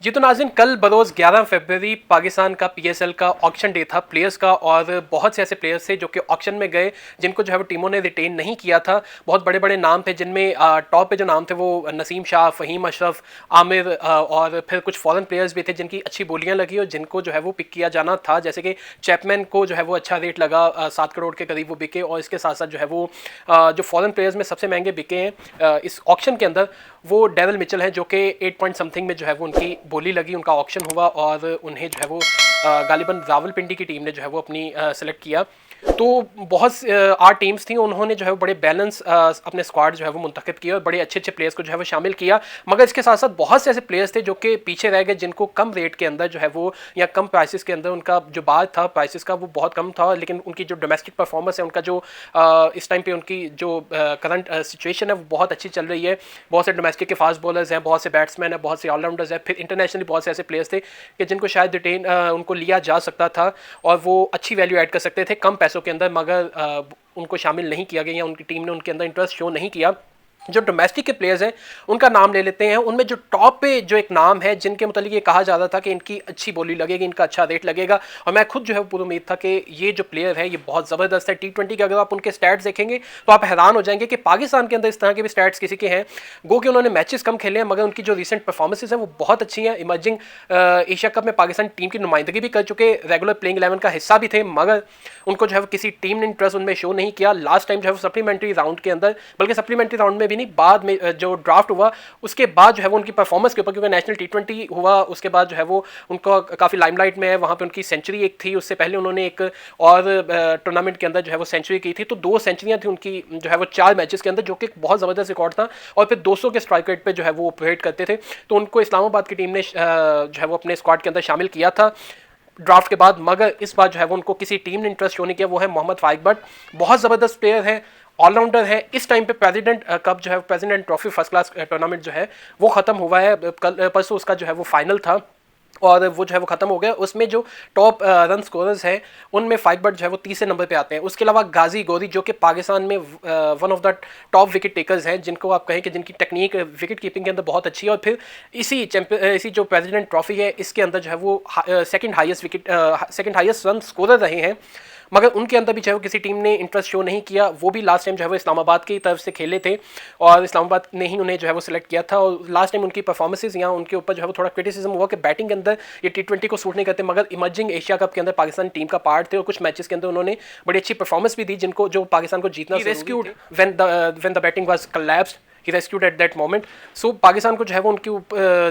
जी तो नाज़रीन, कल बरोज़ 11 फरवरी पाकिस्तान का पीएसएल का ऑक्शन डे था प्लेयर्स का, और बहुत से ऐसे प्लेयर्स थे जो कि ऑक्शन में गए जिनको जो है वो टीमों ने रिटेन नहीं किया था। बहुत बड़े बड़े नाम थे जिनमें टॉप पे जो नाम थे वो नसीम शाह, फ़हीम अशरफ, आमिर, और फिर कुछ फॉरेन प्लेयर्स भी थे जिनकी अच्छी बोलियाँ लगी और जिनको जो है वो पिक किया जाना था। जैसे कि चैपमैन को जो है वो अच्छा रेट लगा, 7 करोड़ के करीब वो बिके। और इसके साथ साथ जो है वो जो फॉरेन प्लेयर्स में सबसे महंगे बिके हैं इस ऑक्शन के अंदर, वो डेरिल मिचेल हैं जो कि 8 पॉइंट समथिंग में जो है वो उनकी बोली लगी, उनका ऑक्शन हुआ और उन्हें जो है वो गालिबन रावलपिंडी की टीम ने जो है वो अपनी सेलेक्ट किया। तो बहुत 8 टीम्स थी, उन्होंने जो है वो बड़े बैलेंस अपने स्क्वाड जो है वो मुंतखब किया और बड़े अच्छे अच्छे प्लेयर्स को जो है वो शामिल किया। मगर इसके साथ साथ बहुत से ऐसे प्लेयर्स थे जो कि पीछे रह गए, जिनको कम रेट के अंदर जो है वो या कम प्राइसेस के अंदर उनका जो बार था प्राइसेस का वो बहुत कम था, लेकिन उनकी जो डोमेस्टिक परफॉर्मेंस है, उनका जो इस टाइम पे उनकी जो करंट सिचुएशन है वो बहुत अच्छी चल रही है। बहुत से डोमेस्टिक के फास्ट बॉलर्स हैं, बहुत से बैट्समैन हैं, बहुत से ऑलराउंडर्स हैं, फिर इंटरनेशनली बहुत से ऐसे प्लेयर्स थे कि जिनको शायद रिटेन उनको लिया जा सकता था और वो अच्छी वैल्यू ऐड कर सकते थे कम पैसों के अंदर, मगर उनको शामिल नहीं किया गया या उनकी टीम ने उनके अंदर इंटरेस्ट शो नहीं किया। जो डोमेस्टिक के प्लेयर्स हैं उनका नाम ले लेते हैं। उनमें जो टॉप पे जो एक नाम है जिनके मतलब ये कहा जा रहा था कि इनकी अच्छी बोली लगेगी, इनका अच्छा रेट लगेगा, और मैं खुद जो है पूरी उम्मीद था कि ये जो प्लेयर है ये बहुत ज़बरदस्त है। T20 के अगर आप उनके स्टैट्स देखेंगे तो आप हैरान हो जाएंगे कि पाकिस्तान के अंदर इस तरह के भी स्टैट्स किसी के हैं। गो कि उन्होंने मैचेस कम खेले हैं मगर उनकी जो रिसेंट परफॉर्मेंसेज हैं वो बहुत अच्छी हैं। इमर्जिंग एशिया कप में पाकिस्तान टीम की नुमाइंदगी भी कर चुके, रेगुलर प्लेइंग 11 का हिस्सा भी थे, मगर उनको जो है किसी टीम ने इंटरेस्ट उनमें शो नहीं किया। लास्ट टाइम जो है वो सप्लीमेंट्री राउंड के अंदर, बल्कि सप्लीमेंट्री राउंड में भी नहीं, बाद में जो ड्राफ्ट हुआ उसके बाद जो है वो उनकी परफॉर्मेंस के ऊपर, क्योंकि नेशनल T20 हुआ उसके बाद जो है वो उनको काफ़ी लाइमलाइट में है, वहाँ पे उनकी सेंचुरी एक थी, उससे पहले उन्होंने एक और टूर्नामेंट के अंदर जो है वो सेंचुरी की थी। तो 2 सेंचुरियाँ थी उनकी जो है वो 4 मैचेस के अंदर, जो कि एक बहुत ज़बरदस्त रिकॉर्ड था। और फिर 200 के स्ट्राइक रेट पे जो है वो ऑपरेट करते थे। तो उनको इस्लामाबाद की टीम ने जो है वो अपने स्क्वाड के अंदर शामिल किया था ड्राफ्ट के बाद, मगर इस बार जो है वो उनको किसी टीम ने इंटरेस्ट शो नहीं किया। वो है मोहम्मद फाइक बट, बहुत ज़बरदस्त प्लेयर है, ऑलराउंडर है। इस टाइम पे प्रेसिडेंट कप जो है, president trophy first class tournament जो है वो ख़त्म हुआ है, कल परसों उसका जो है वो फाइनल था और वो जो है वो ख़त्म हो गया। उसमें जो टॉप रन स्कोरर्स हैं उनमें फाइक बट जो है वो तीसरे नंबर पे आते हैं। उसके अलावा गाजी गोरी जो कि पाकिस्तान में one of the top wicket takers हैं, जिनको आप कहें कि जिनकी टेक्निक विकेट कीपिंग के अंदर बहुत अच्छी है। और फिर इसी जो प्रेसिडेंट ट्रॉफी है इसके अंदर जो है वो सेकंड हाईएस्ट रन स्कोरर रहे हैं, मगर उनके अंदर भी जो है किसी टीम ने इंटरेस्ट शो नहीं किया। वो भी लास्ट टाइम जो है वो इस्लामाबाद की तरफ से खेले थे और इस्लामाबाद ने ही उन्हें जो है वो सिलेक्ट किया था। और लास्ट टाइम उनकी परफॉर्मेंसेस यहाँ उनके ऊपर जो है वो थोड़ा क्रिटिसिज्म हुआ कि बैटिंग के अंदर ये T20 को सूट नहीं करते, मगर इमर्जिंग एशिया कप के अंदर पाकिस्तान टीम का पार्ट थे और कुछ मैचेस के अंदर उन्होंने बड़ी अच्छी परफॉर्मेंस भी दी, जिनको जो पाकिस्तान को जीतना rescued when the batting was collapsed, he rescued at that moment. So Pakistan को जो है वो उनकी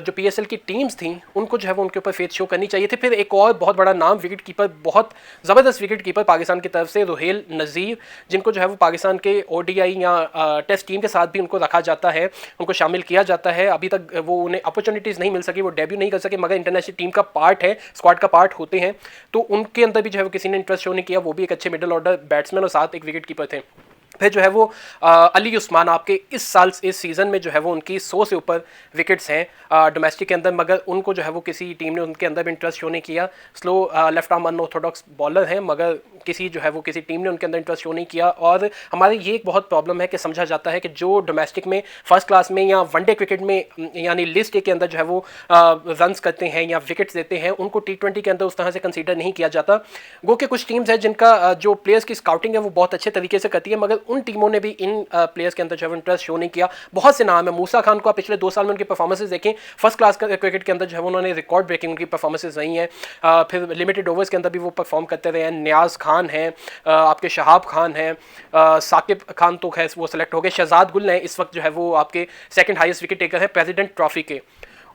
जो पीएसएल की टीम्स थी उनको जो है वो उनके ऊपर फेथ शो करनी चाहिए थी। फिर एक और बहुत बड़ा नाम विकेट कीपर, बहुत ज़बरदस्त विकेट कीपर पाकिस्तान की तरफ से रुहेल नज़ीर, जिनको जो है वो पाकिस्तान के ODI या टेस्ट टीम के साथ भी उनको रखा जाता है, उनको शामिल किया जाता है। अभी तक वो उन्हें अपॉर्चुनिटीज़ नहीं मिल सकी, वो डेब्यू नहीं कर सके, मगर इंटरनेशनल टीम का पार्ट है, स्क्वाड का पार्ट होते हैं। तो उनके अंदर भी जो है वो किसी ने इंटरेस्ट शो नहीं किया। वो भी एक अच्छे मिडल ऑर्डर बैट्समैन और साथ एक विकेट कीपर थे। फिर जो है वो अली उस्मान, आपके इस सीज़न में जो है वो उनकी 100 से ऊपर विकेट्स हैं डोमेस्टिक के अंदर, मगर उनको जो है वो किसी टीम ने उनके अंदर भी इंटरेस्ट शो नहीं किया। Slow left arm unorthodox bowler हैं, मगर किसी जो है वो किसी टीम ने उनके अंदर इंटरेस्ट शो नहीं किया। और हमारे ये एक बहुत प्रॉब्लम है कि समझा जाता है कि जो डोमेस्टिक में फर्स्ट क्लास में या वनडे क्रिकेट में यानी लिस्ट ए के अंदर जो है वो रन्स करते हैं या विकेट्स देते हैं, उनको T20 के अंदर उस तरह से कंसीडर नहीं किया जाता। गो के कुछ टीम्स हैं जिनका जो प्लेयर्स की स्काउटिंग है वो बहुत अच्छे तरीके से करती है, मगर उन टीमों ने भी इन प्लेयर्स के अंदर जो है इंटरेस्ट शो नहीं किया। बहुत से नाम है, मूसा खान को आप पिछले 2 साल में उनकी परफॉर्मेंसेस देखें, फर्स्ट क्लास क्रिकेट के अंदर जो है उन्होंने रिकॉर्ड ब्रेकिंग उनकी परफॉर्मेंसेस रही हैं। फिर लिमिटेड ओवर्स के अंदर भी वो परफॉर्म करते रहे हैं। न्याज खान हैं, आपके शहाब खान हैं, साकिब खान तो खैर वो सेलेक्ट हो गए, शहजाद गुल हैं, इस वक्त जो है वो आपके सेकंड हाईएस्ट विकेट टेकर हैं प्रेसिडेंट ट्रॉफी के,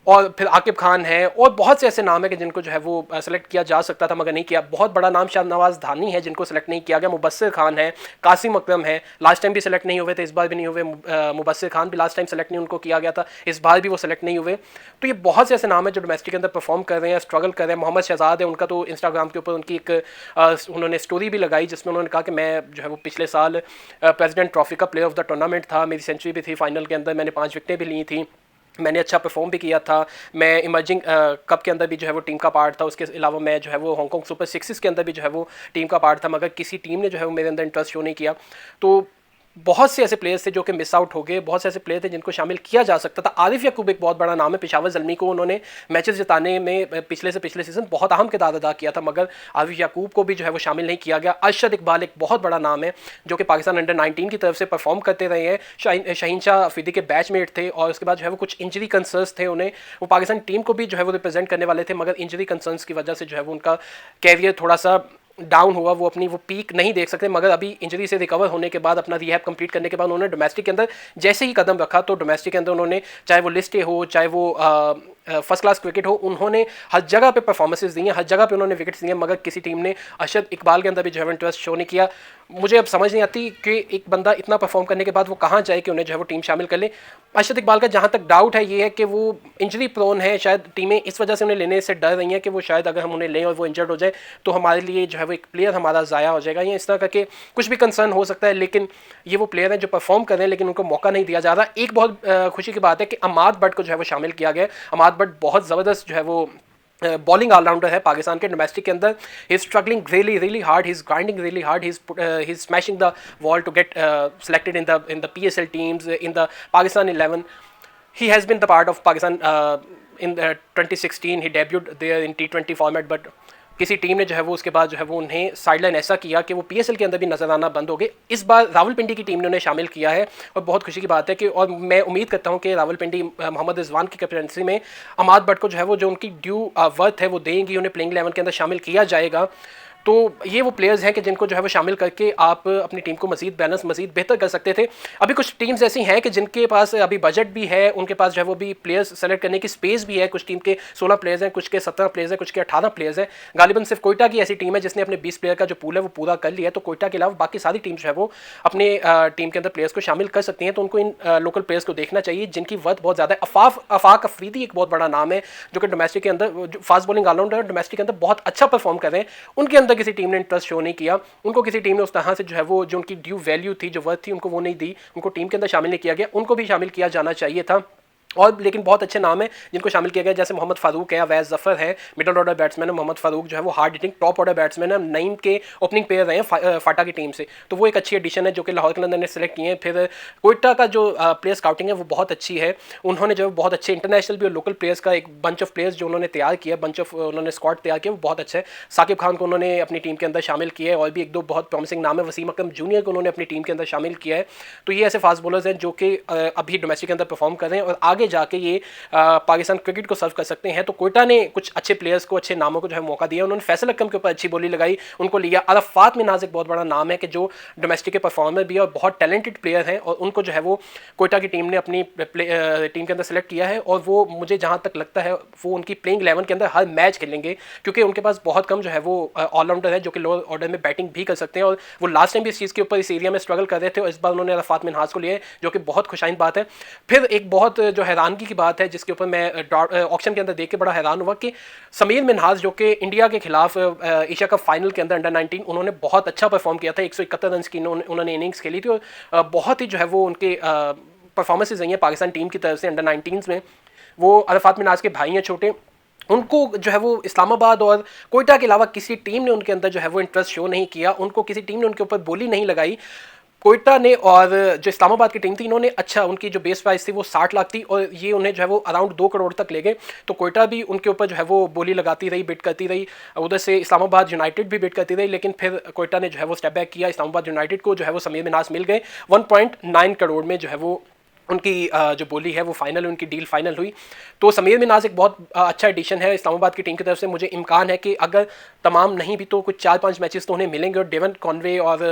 और फिर आकिब खान है, और बहुत से ऐसे नाम है कि जिनको जो है वो सेलेक्ट किया जा सकता था मगर नहीं किया। बहुत बड़ा नाम शाहनवाज धानी है जिनको सेलेक्ट नहीं किया गया। मुबस्सिर खान है, कासिम अकरम है, लास्ट टाइम भी सेलेक्ट नहीं हुए थे, इस बार भी नहीं हुए। मुबस्सिर खान भी लास्ट टाइम सेलेक्ट नहीं उनको किया गया था, इस बार भी वो सेलेक्ट नहीं हुए। तो ये बहुत से ऐसे नाम है जो डोमेस्टिक के अंदर परफॉर्म कर रहे हैं, स्ट्रगल कर रहे हैं। मोहम्मद शहजाद है, उनका तो इंस्टाग्राम के ऊपर उनकी एक उन्होंने स्टोरी भी लगाई जिसमें उन्होंने कहा कि मैं जो है वो पिछले साल प्रेसिडेंट ट्रॉफी का प्लेयर ऑफ द टूर्नामेंट था, मेरी सेंचुरी भी थी फाइनल के अंदर, मैंने 5 विकेटें भी ली थी, मैंने अच्छा परफॉर्म भी किया था, मैं इमर्जिंग कप के अंदर भी जो है वो टीम का पार्ट था, उसके अलावा मैं जो है वो हांगकांग सुपर 6 के अंदर भी जो है वो टीम का पार्ट था, मगर किसी टीम ने जो है वो मेरे अंदर इंटरेस्ट शो नहीं किया। तो बहुत से ऐसे प्लेयर्स थे जो कि मिस आउट हो गए, बहुत से ऐसे प्लेयर थे जिनको शामिल किया जा सकता था। आरिफ याकूब एक बहुत बड़ा नाम है, पेशावर ज़ल्मी को उन्होंने मैचेस जिताने में पिछले से पिछले सीजन बहुत अहम किरदार अदा किया था, मगर आरिफ याकूब को भी जो है वो शामिल नहीं किया गया। अरशद इकबाल एक बहुत बड़ा नाम है जो कि पाकिस्तान अंडर 19 की तरफ से परफॉर्म करते रहे हैं, शाहीन शाह अफरीदी के बैचमेट थे, और उसके बाद जो है वो कुछ इंजरी कंसर्न्स थे उन्हें, वो पाकिस्तान टीम को भी जो है वो रिप्रेजेंट करने वाले थे, मगर इंजरी कंसर्न्स की वजह से जो है वो उनका कैरियर थोड़ा सा डाउन हुआ, वो अपनी वो पीक नहीं देख सकते। मगर अभी इंजरी से रिकवर होने के बाद, अपना रिहैब कंप्लीट करने के बाद उन्होंने डोमेस्टिक के अंदर जैसे ही कदम रखा, तो डोमेस्टिक के अंदर उन्होंने, चाहे वो लिस्ट ए हो, चाहे वो फर्स्ट क्लास क्रिकेट हो, उन्होंने हर जगह पे परफॉर्मेंसेस दी हैं, हर जगह पे उन्होंने विकेट्स दिए, मगर किसी टीम ने अरशद इकबाल के अंदर भी जो है इंटरेस्ट शो नहीं किया। मुझे अब समझ नहीं आती कि एक बंदा इतना परफॉर्म करने के बाद वो कहाँ जाए कि उन्हें जो है वो टीम शामिल कर ले। अरशद इकबाल का जहाँ तक डाउट है ये है कि वो इंजरी प्रोन है, शायद टीमें इस वजह से उन्हें लेने से डर रही हैं कि वो शायद अगर हम उन्हें लें और वो इंजर्ड हो जाए तो हमारे लिए जो है वो एक प्लेयर हमारा ज़ाया हो जाएगा, या इस तरह करके कुछ भी कंसर्न हो सकता है। लेकिन ये वो प्लेयर हैं जो परफॉर्म कर रहे हैं लेकिन उनको मौका नहीं दिया जा रहा। एक बहुत खुशी की बात है कि अमाद बट को जो है वो शामिल किया गया। अमाद बट बहुत ज़बरदस्त जो है वो बॉलिंग ऑलराउंडर है पाकिस्तान के डोमेस्टिक के अंदर। He is struggling really hard, he is grinding really hard, he is smashing the wall to get selected in the PSL teams, in the Pakistan 11. He has been the part of Pakistan in 2016. He debuted there in T20 format, but किसी team ने जो है वो उसके बाद जो है वो उन्हें साइडलाइन ऐसा किया कि वो PSL के अंदर भी नजर आना बंद हो गए। इस बार रावलपिंडी की टीम ने उन्हें शामिल किया है और बहुत खुशी की बात है कि, और मैं उम्मीद करता हूं कि रावलपिंडी मोहम्मद रिजवान की कैप्टनसी में अमाद बट को जो है वो जो उनकी ड्यू वर्थ है वो देंगी, उन्हें प्लेइंग 11 के अंदर शामिल किया जाएगा। तो ये वो प्लेयर्स हैं कि जिनको जो है वो शामिल करके आप अपनी टीम को मज़ीद बैलेंस, मज़ीद बेहतर कर सकते थे। अभी कुछ टीम्स ऐसी हैं कि जिनके पास अभी बजट भी है, उनके पास जो है वो भी प्लेयर्स सेलेक्ट करने की स्पेस भी है। कुछ टीम के 16 प्लेयर्स हैं, कुछ के 17 प्लेयर्स हैं, कुछ के 18 प्लेयर्स हैं। गालिबन सिर्फ कोयटा की ऐसी टीम है जिसने अपने 20 प्लेयर का जो पूल है वो पूरा कर लिया है। तो कोयटा के अलावा बाकी सारी टीम जो है वो अपने टीम के अंदर प्लेयर्स को शामिल कर सकती हैं। तो उनको इन लोकल प्लेयर्स को देखना चाहिए जिनकी वर्थ बहुत ज़्यादा है। आफाक अफरीदी एक बहुत बड़ा नाम है जो कि डोमेस्टिक के अंदर फास्ट बॉलिंग ऑलराउंडर, डोमेस्टिक के अंदर बहुत अच्छा परफॉर्म कर रहे हैं। उनके अंदर किसी टीम ने इंटरेस्ट शो नहीं किया, उनको किसी टीम ने उस तरह से जो है वो जो उनकी ड्यू वैल्यू थी, जो वर्थ थी, उनको वो नहीं दी, उनको टीम के अंदर शामिल नहीं किया गया। उनको भी शामिल किया जाना चाहिए था। और लेकिन बहुत अच्छे नाम है जिनको शामिल किया गया, जैसे मोहम्मद फारूक है, अवैस जफर है, मिडल ऑर्डर बैट्समैन है। मोहम्मद फारूक जो है वो hard hitting top order batsman है, नईम के ओपनिंग प्लेयर रहे हैं फाटा की टीम से, तो वो एक अच्छी एडिशन है जो कि लाहौर कलंदर ने सेलेक्ट किए हैं। फिर कोयटा का जो प्लेयर स्काउटिंग है वो बहुत अच्छी है, उन्होंने जो बहुत अच्छे इंटरनेशनल भी और लोकल प्लेयर्स का एक बंच ऑफ प्लेयर्स जो उन्होंने तैयार किया, बंच ऑफ उन्होंने स्क्वाड तैयार किया, वो बहुत अच्छा है। साकिब खान को उन्होंने अपनी टीम के अंदर शामिल किया है, और भी एक दो बहुत प्रॉमिसिंग नाम है। वसीम अकरम जूनियर को उन्होंने अपनी टीम के अंदर शामिल किया है। तो ये ऐसे फास्ट बॉलर्स हैं जो कि अभी डोमेस्टिक के अंदर परफॉर्म कर रहे हैं और आगे जाके ये पाकिस्तान क्रिकेट को सर्व कर सकते हैं। तो कोयटा ने कुछ अच्छे प्लेयर्स को, अच्छे नामों को जो है मौका दिया। उन्होंने फैसल अकरम के ऊपर अच्छी बोली लगाई, उनको लिया। अरफात मिन्हाज एक बहुत बड़ा नाम है कि जो डोमेस्टिक के परफॉर्मर भी है और बहुत टैलेंटेड प्लेयर हैं, और उनको जो है वो कोयटा की टीम ने अपनी टीम के अंदर सेलेक्ट किया है। और वो मुझे जहाँ तक लगता है वो उनकी प्लेइंग 11 के अंदर हर मैच खेलेंगे, क्योंकि उनके पास बहुत कम जो है वो ऑलराउंडर है जो कि लोअर ऑर्डर में बैटिंग भी कर सकते हैं। और वो लास्ट टाइम भी इस चीज़ के ऊपर, इस एरिया में स्ट्रगल कर रहे थे, और इस बार उन्होंने अरफात मिन्हाज को लिया है जो कि बहुत खुशाइन बात है। फिर एक बहुत जो हैरानगी की बात है जिसके ऊपर मैं ऑक्शन के अंदर देख के बड़ा हैरान हुआ कि समीर मिन्हाज जो कि इंडिया के खिलाफ एशिया कप फाइनल के अंदर अंडर 19 उन्होंने बहुत अच्छा परफॉर्म किया था। 171 रन की उन्होंने इनिंग्स खेली थी, और बहुत ही जो है वो उनके परफॉर्मेंसेज रही हैं पाकिस्तान टीम की तरफ से अंडर 19 में। वो अरफात मिन्हाज के भाई हैं छोटे, उनको जो है वो इस्लामाबाद और कोयटा के अलावा किसी टीम ने उनके अंदर जो है वो इंटरेस्ट शो नहीं किया, उनको किसी टीम ने उनके ऊपर बोली नहीं लगाई। कोयटा ने और जो इस्लामाबाद की टीम थी, इन्होंने अच्छा, उनकी जो बेस प्राइस थी वो 60 लाख थी, और ये उन्हें जो है वो अराउंड 2 करोड़ तक ले गए। तो कोयटा भी उनके ऊपर जो है वो बोली लगाती रही, बिड करती रही। उधर से इस्लामाबाद यूनाइटेड भी बिड करती रही, लेकिन फिर कोयटा ने जो है वो स्टेप बैक किया। इस्लामाबाद यूनाइटेड को जो है वो समीर मिन्हाज मिल गए 1.9 करोड़ में, जो है वो उनकी जो बोली है वो फाइनल, उनकी डील फाइनल हुई। तो समीर मिन्हाज एक बहुत अच्छा एडिशन है इस्लामाबाद की टीम की तरफ से। मुझे इम्कान है कि अगर तमाम नहीं भी तो कुछ 4-5 मैचेस तो उन्हें मिलेंगे, और डेवन कॉनवे और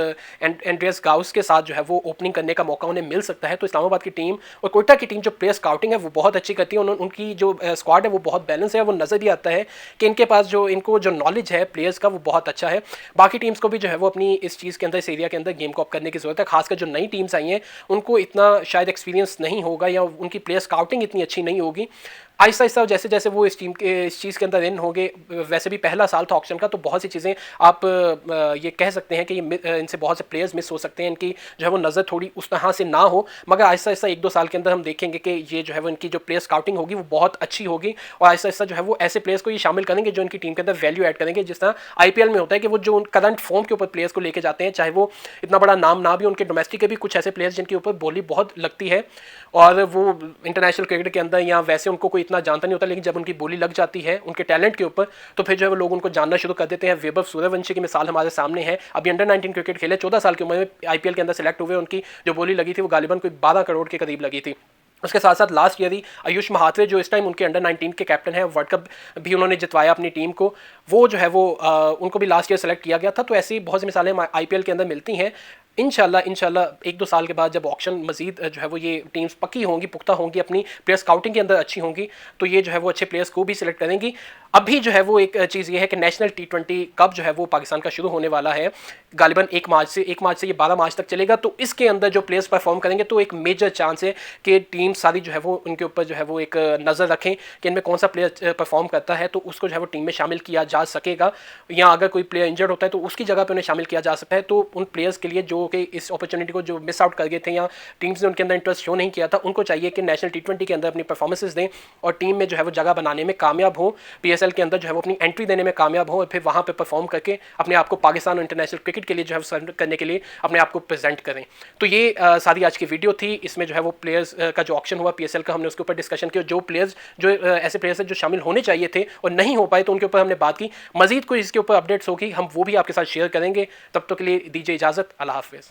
एंड्रियस गाउस के साथ जो है वो ओपनिंग करने का मौका उन्हें मिल सकता है। तो इस्लामाबाद की टीम और कोयटा की टीम जो प्लेयर स्काउटिंग है वो बहुत अच्छी करती है। उनकी जो स्क्वाड है वो बहुत बैलेंस है। वो नज़र भी आता है कि इनके पास इनको जो नॉलेज है प्लेयर्स का वो बहुत अच्छा है। बाकी टीम्स को भी जो है वो अपनी इस चीज़ के अंदर, इस एरिया के अंदर गेम को अप करने की ज़रूरत है। खासकर जो नई टीम्स आई हैं उनको इतना शायद एक्सपीरियंस नहीं होगा, या उनकी प्लेयर स्काउटिंग इतनी अच्छी नहीं होगी। आहिस्ता आहिस्ता जैसे जैसे वो इस चीज़ के अंदर इन होंगे, वैसे भी पहला साल था ऑक्शन का, तो बहुत सी चीज़ें आप ये कह सकते हैं कि इनसे बहुत से प्लेयर्स मिस हो सकते हैं, इनकी जो है वो नज़र थोड़ी उस तरह से ना हो, मगर आहिस्ता आहिस्ता 1-2 साल के अंदर हम देखेंगे कि ये जो है वो इनकी जो प्लेयर स्काउटिंग होगी वो बहुत अच्छी होगी, और आहिस्ता आहिस्ता जो है वो ऐसे प्लेयर्स को ये शामिल करेंगे जो इनकी टीम के अंदर वैल्यू ऐड करेंगे। जिस तरह आईपीएल में होता है कि वो जो करंट फॉर्म के ऊपर प्लेयर्स को लेके जाते हैं, चाहे वो इतना बड़ा नाम ना भी, उनके डोमेस्टिक के भी कुछ ऐसे प्लेयर्स जिनके ऊपर बोली बहुत लगती है और वो इंटरनेशनल क्रिकेट के अंदर या वैसे उनको कोई इतना जानता नहीं होता, लेकिन जब उनकी बोली लग जाती है उनके टैलेंट के ऊपर, तो फिर जो है वो लोग उनको जानना शुरू कर देते हैं। वैभव सूर्यवंशी की मिसाल हमारे सामने है, अभी अंडर 19 क्रिकेट खेले, 14 साल की उम्र में आईपीएल के अंदर सेलेक्ट हुए, उनकी जो बोली लगी थी वो गालिबन कोई 12 करोड़ के करीब लगी थी। उसके साथ साथ लास्ट ईयर ही आयुष महात्रे जो इस टाइम उनके अंडर 19 के कैप्टन हैं, वर्ल्ड कप भी उन्होंने जितवाया अपनी टीम को, वो जो है वो उनको भी लास्ट ईयर सेलेक्ट किया गया था। तो ऐसी बहुत सी मिसालें आईपीएल के अंदर मिलती हैं। इंशाल्लाह 1-2 साल के बाद जब ऑक्शन मजीद जो है वो ये टीम्स पक्की होंगी, पुख्ता होंगी, अपनी प्लेयर स्काउटिंग के अंदर अच्छी होंगी, तो ये जो है वो अच्छे प्लेयर्स को भी सिलेक्ट करेंगी। अभी जो है वो एक चीज़ ये है कि नेशनल T20 कप जो है वो पाकिस्तान का शुरू होने वाला है गालिबन 1 मार्च से ये 12 मार्च तक चलेगा। तो इसके अंदर जो प्लेयर्स परफॉर्म करेंगे तो एक मेजर चांस है कि टीम सारी जो है वो उनके ऊपर जो है वो एक नज़र रखें कि इनमें कौन सा प्लेयर परफॉर्म करता है, तो उसको जो है वो टीम में शामिल किया जा सकेगा, या अगर कोई प्लेयर इंजर्ड होता है तो उसकी जगह पर उन्हें शामिल किया जा सकता है। तो उन प्लेयर्स के लिए जो कि इस अपॉर्चुनिटी को जो मिस आउट कर गए थे या टीम्स ने उनके अंदर इंटरेस्ट शो नहीं किया था, उनको चाहिए कि नेशनल T20 के अंदर अपनी परफॉर्मेंसेस दें और टीम में जो है वो जगह बनाने में कामयाब हो, PSL के अंदर जो है वो अपनी एंट्री देने में कामयाब हो, और फिर वहाँ पे परफॉर्म करके अपने आप को पाकिस्तान और इंटरनेशनल क्रिकेट के लिए जो है सर्व करने के लिए अपने आप को प्रेजेंट करें। तो ये सारी आज की वीडियो थी। इसमें जो है वो प्लेयर्स का जो ऑक्शन हुआ PSL का, हमने उसके ऊपर डिस्कशन किया, जो प्लेयर्स जो ऐसे प्लेयर्स हैं जो शामिल होने चाहिए थे और नहीं हो पाए, तो उनके ऊपर हमने बात की। मजीद कोई इसके ऊपर अपडेट्स होगी हम वो भी आपके साथ शेयर करेंगे। तब तक के लिए दीजिए इजाज़त। अल्लाह हाफिज़।